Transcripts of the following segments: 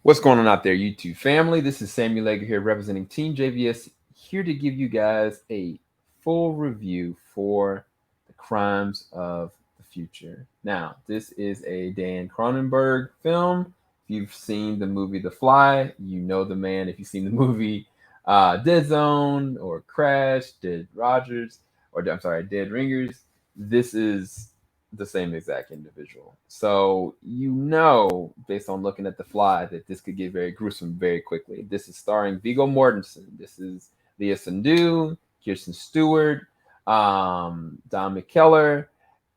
What's going on out there, YouTube family? This is Samuel Legger here representing Team JVS, here to give you guys a full review for the crimes of the future. Now, this is a Dan Cronenberg film. If you've seen the movie The Fly, you know the man. If you've seen the movie Dead Zone or Crash, Dead Rogers, or I'm sorry, Dead Ringers, this is the same exact individual. So you know, based on looking at The Fly, that this could get very gruesome very quickly. This is starring Viggo Mortensen. This is Leah Seydoux, Kirsten Stewart, Don McKellar,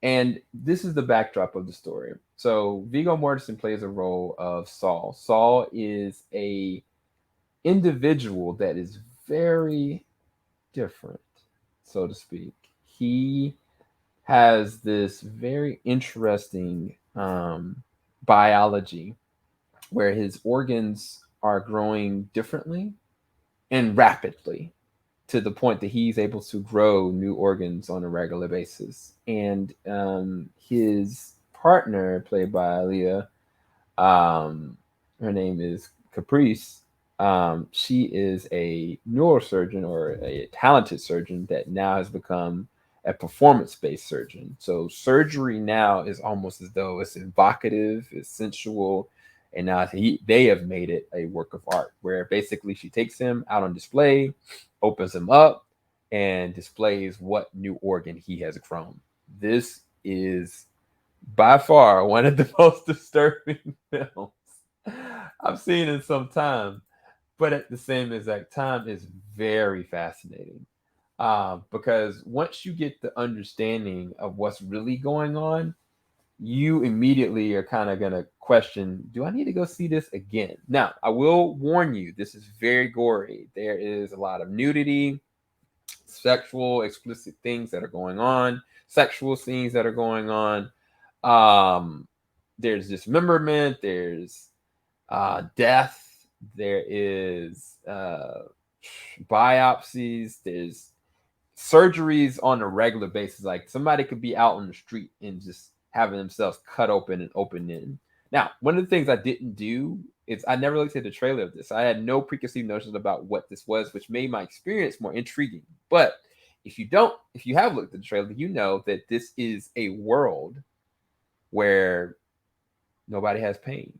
and this is the backdrop of the story. So Viggo Mortensen plays a role of Saul. Saul is a individual that is very different, so to speak. He has this very interesting biology where his organs are growing differently and rapidly to the point that he's able to grow new organs on a regular basis. And his partner, played by Leah, her name is Caprice. She is a neurosurgeon or a talented surgeon that now has become a performance-based surgeon. So surgery now is almost as though it's evocative, it's sensual, and now they have made it a work of art where basically she takes him out on display, opens him up, and displays what new organ he has grown. This is by far one of the most disturbing films I've seen in some time, but at the same exact time, is very fascinating. Because once you get the understanding of what's really going on, you immediately are kind of going to question, do I need to go see this again? Now, I will warn you, this is very gory. There is a lot of nudity, sexual, explicit things that are going on, sexual scenes that are going on. There's dismemberment, there's death, there is biopsies, there's surgeries on a regular basis. Like somebody could be out on the street and just having themselves cut open and open in. Now, one of the things I didn't do is I never looked at the trailer of this. I had no preconceived notions about what this was, which made my experience more intriguing. But if you have looked at the trailer, you know that this is a world where nobody has pain.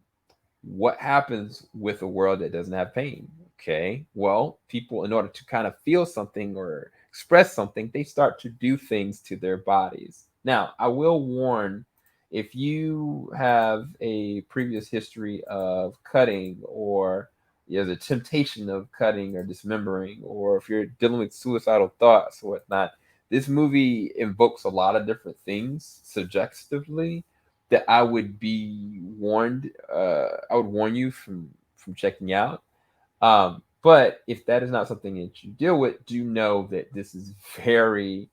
What happens with a world that doesn't have pain? Okay, well, people, in order to kind of feel something or express something, they start to do things to their bodies. Now, I will warn, if you have a previous history of cutting, or there's a temptation of cutting or dismembering, or if you're dealing with suicidal thoughts or whatnot, this movie invokes a lot of different things suggestively that I would be warned. I would warn you from checking out. But if that is not something that you deal with, do know that this is very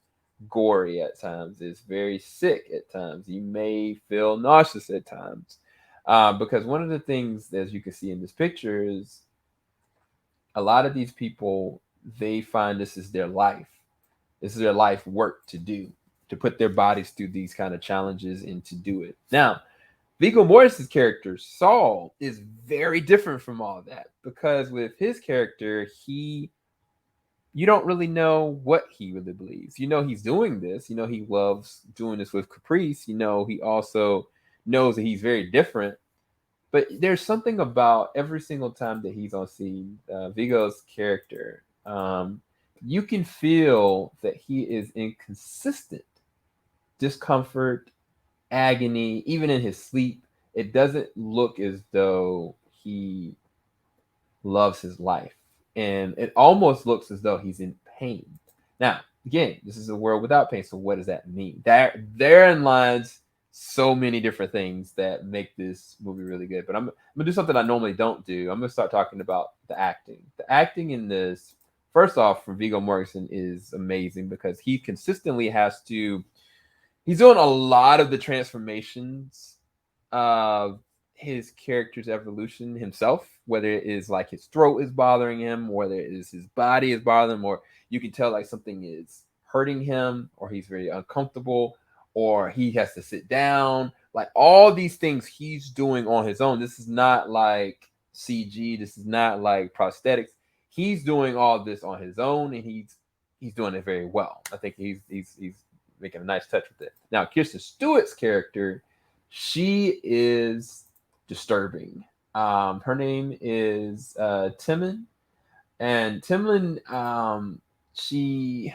gory at times. It's very sick at times. You may feel nauseous at times. Because one of the things, as you can see in this picture, is a lot of these people, they find this is their life. This is their life work to do, to put their bodies through these kind of challenges and to do it. Now, Viggo Mortensen's character, Saul, is very different from all of that, because with his character, you don't really know what he really believes. You know he's doing this. You know he loves doing this with Caprice. You know he also knows that he's very different. But there's something about every single time that he's on scene, Viggo's character, you can feel that he is inconsistent discomfort, agony, even in his sleep. It doesn't look as though he loves his life. And it almost looks as though he's in pain. Now, again, this is a world without pain. So what does that mean? Therein lies so many different things that make this movie really good. But I'm gonna do something I normally don't do. I'm gonna start talking about the acting. The acting in this, first off, from Viggo Mortensen is amazing because he consistently has to. He's doing a lot of the transformations of his character's evolution himself, whether it is like his throat is bothering him, whether it is his body is bothering him, or you can tell like something is hurting him, or he's very uncomfortable, or he has to sit down. Like all these things he's doing on his own. This is not like CG. This is not like prosthetics. He's doing all this on his own, and he's doing it very well. I think he's making a nice touch with it. Now, Kirsten Stewart's character, she is disturbing. Her name is Timon, and Timon, she,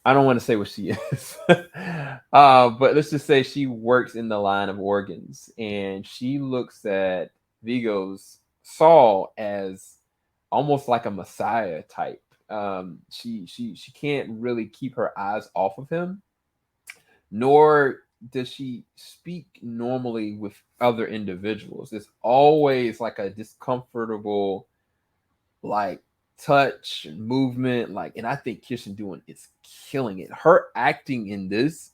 I don't want to say what she is, but let's just say she works in the line of organs, and she looks at Viggo's Saul as almost like a messiah type. She can't really keep her eyes off of him, nor does she speak normally with other individuals. It's always like a discomfortable, like, touch and movement, like, and I think Kirsten doing is killing it. Her acting in this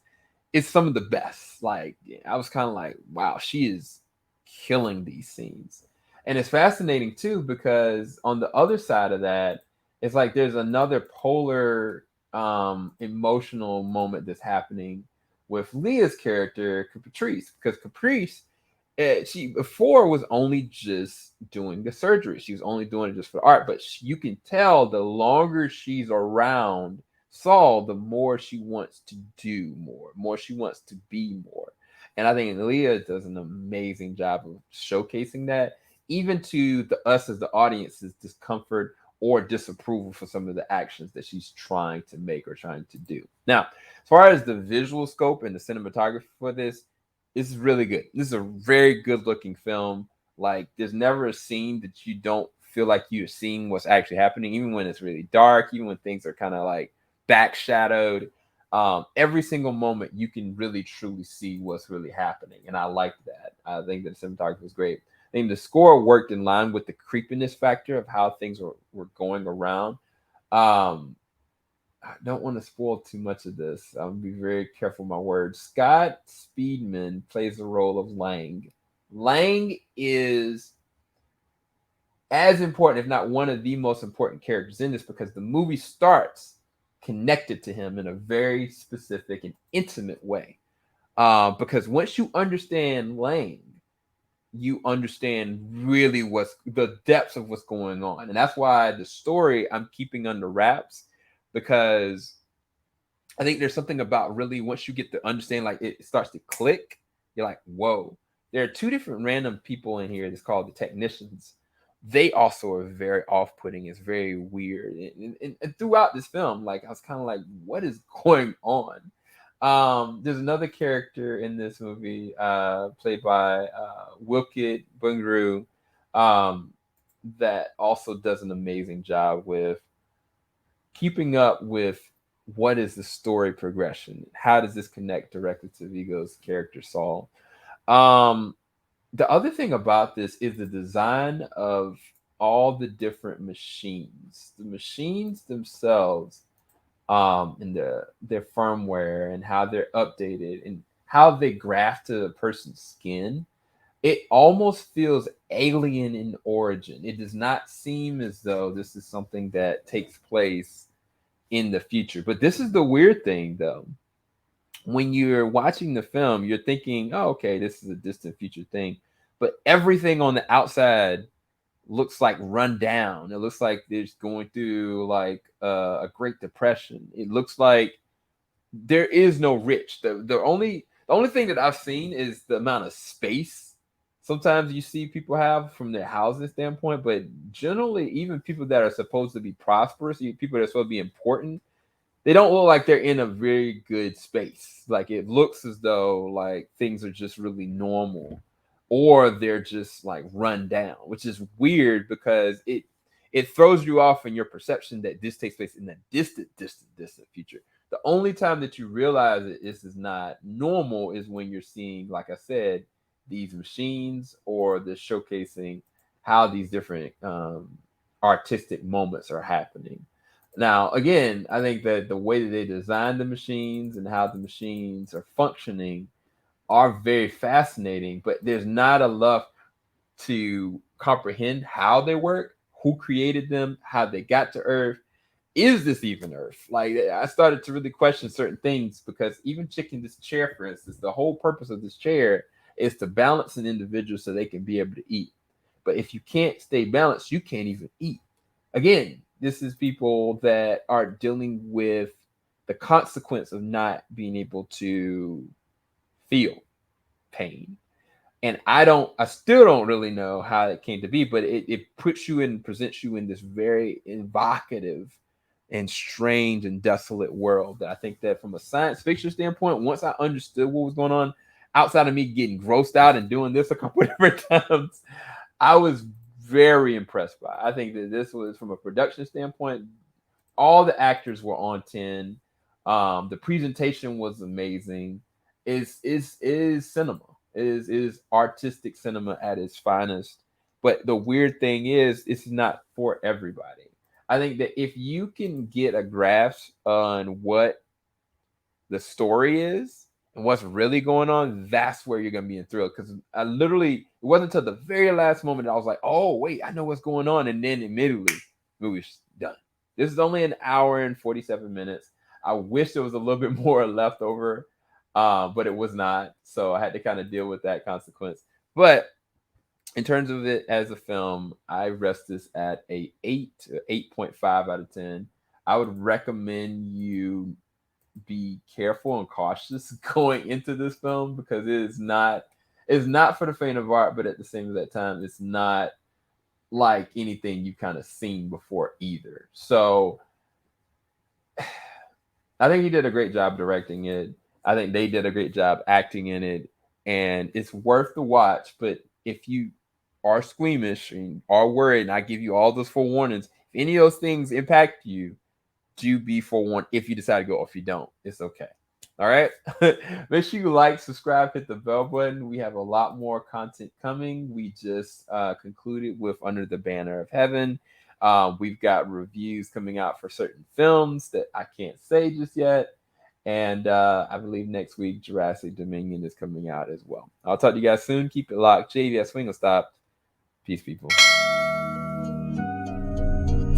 is some of the best. Like, I was kind of like, wow, she is killing these scenes. And it's fascinating too, because on the other side of that, it's like there's another polar emotional moment that's happening with Leah's character, Caprice, because Caprice, she before was only just doing the surgery. She was only doing it just for art, but you can tell the longer she's around Saul, the more she wants to do more she wants to be more. And I think Leah does an amazing job of showcasing that, even to us as the audience's discomfort or disapproval for some of the actions that she's trying to make or trying to do. Now, as far as the visual scope and the cinematography for this, it's really good. This is a very good looking film. Like, there's never a scene that you don't feel like you're seeing what's actually happening, even when it's really dark, even when things are kind of like back shadowed. Every single moment you can really truly see what's really happening, and I like that. I think that the cinematography was great. I think the score worked in line with the creepiness factor of how things were going around. I don't want to spoil too much of this. I'll be very careful with my words. Scott Speedman plays the role of Lang. Lang is as important, if not one of the most important characters in this, because the movie starts connected to him in a very specific and intimate way. Because once you understand Lang, you understand really what's the depths of what's going on. And that's why the story I'm keeping under wraps, because I think there's something about really once you get to understand, like, it starts to click, you're like, whoa. There are two different random people in here that's called the technicians. They also are very off-putting. It's very weird. And throughout this film, like, I was kind of like, what is going on? There's another character in this movie, played by Wilkit Bungru, that also does an amazing job with keeping up with what is the story progression. How does this connect directly to Viggo's character Saul? The other thing about this is the design of all the different machines. The machines themselves, and their firmware and how they're updated and how they graft to a person's skin, it almost feels alien in origin. It does not seem as though this is something that takes place in the future. But this is the weird thing, though. When you're watching the film, you're thinking, oh, okay, this is a distant future thing. But everything on the outside looks like run down. It looks like they're going through like a Great Depression. It looks like there is no rich. The only thing that I've seen is the amount of space sometimes you see people have from their housing standpoint, but generally, even people that are supposed to be prosperous, people that are supposed to be important, they don't look like they're in a very good space. Like, it looks as though like things are just really normal, or they're just like run down, which is weird because it throws you off in your perception that this takes place in the distant future. The only time that you realize that this is not normal is when you're seeing, like I said, these machines or the showcasing how these different artistic moments are happening. Now, again, I think that the way that they design the machines and how the machines are functioning are very fascinating, but there's not enough to comprehend how they work, who created them, how they got to Earth. Is this even Earth? Like, I started to really question certain things, because even checking this chair, for instance, the whole purpose of this chair is to balance an individual so they can be able to eat. But if you can't stay balanced, you can't even eat. Again, this is people that are dealing with the consequence of not being able to feel pain. And I still don't really know how it came to be, but it puts you in, presents you in this very evocative and strange and desolate world that I think that from a science fiction standpoint, once I understood what was going on, outside of me getting grossed out and doing this a couple of different times, I was very impressed by it. I think that this was, from a production standpoint, all the actors were on 10. The presentation was amazing. Is cinema. It is artistic cinema at its finest. But the weird thing is, it's not for everybody. I think that if you can get a grasp on what the story is and what's really going on, that's where you're going to be enthralled. Because it wasn't until the very last moment that I was like, oh, wait, I know what's going on. And then immediately, movie's done. This is only an hour and 47 minutes. I wish there was a little bit more left over, but it was not. So I had to kind of deal with that consequence. But in terms of it as a film, I rest this at a 8.5 out of 10. I would recommend you be careful and cautious going into this film, because it's not for the faint of heart, but at the same time, it's not like anything you've kind of seen before either. So I think he did a great job directing it. I think they did a great job acting in it, and it's worth the watch. But if you are squeamish and are worried, and I give you all those forewarnings, if any of those things impact you, do be forewarned. If you decide to go, or if you don't, it's okay. All right. Make sure you like, subscribe, hit the bell button. We have a lot more content coming. We just concluded with Under the Banner of Heaven. We've got reviews coming out for certain films that I can't say just yet. And I believe next week, Jurassic Dominion is coming out as well. I'll talk to you guys soon. Keep it locked. JVS Swing will stop. Peace, people.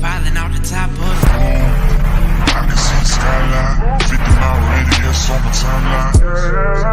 Falling out the top of I can see the skyline, 50 mile radius on my timeline.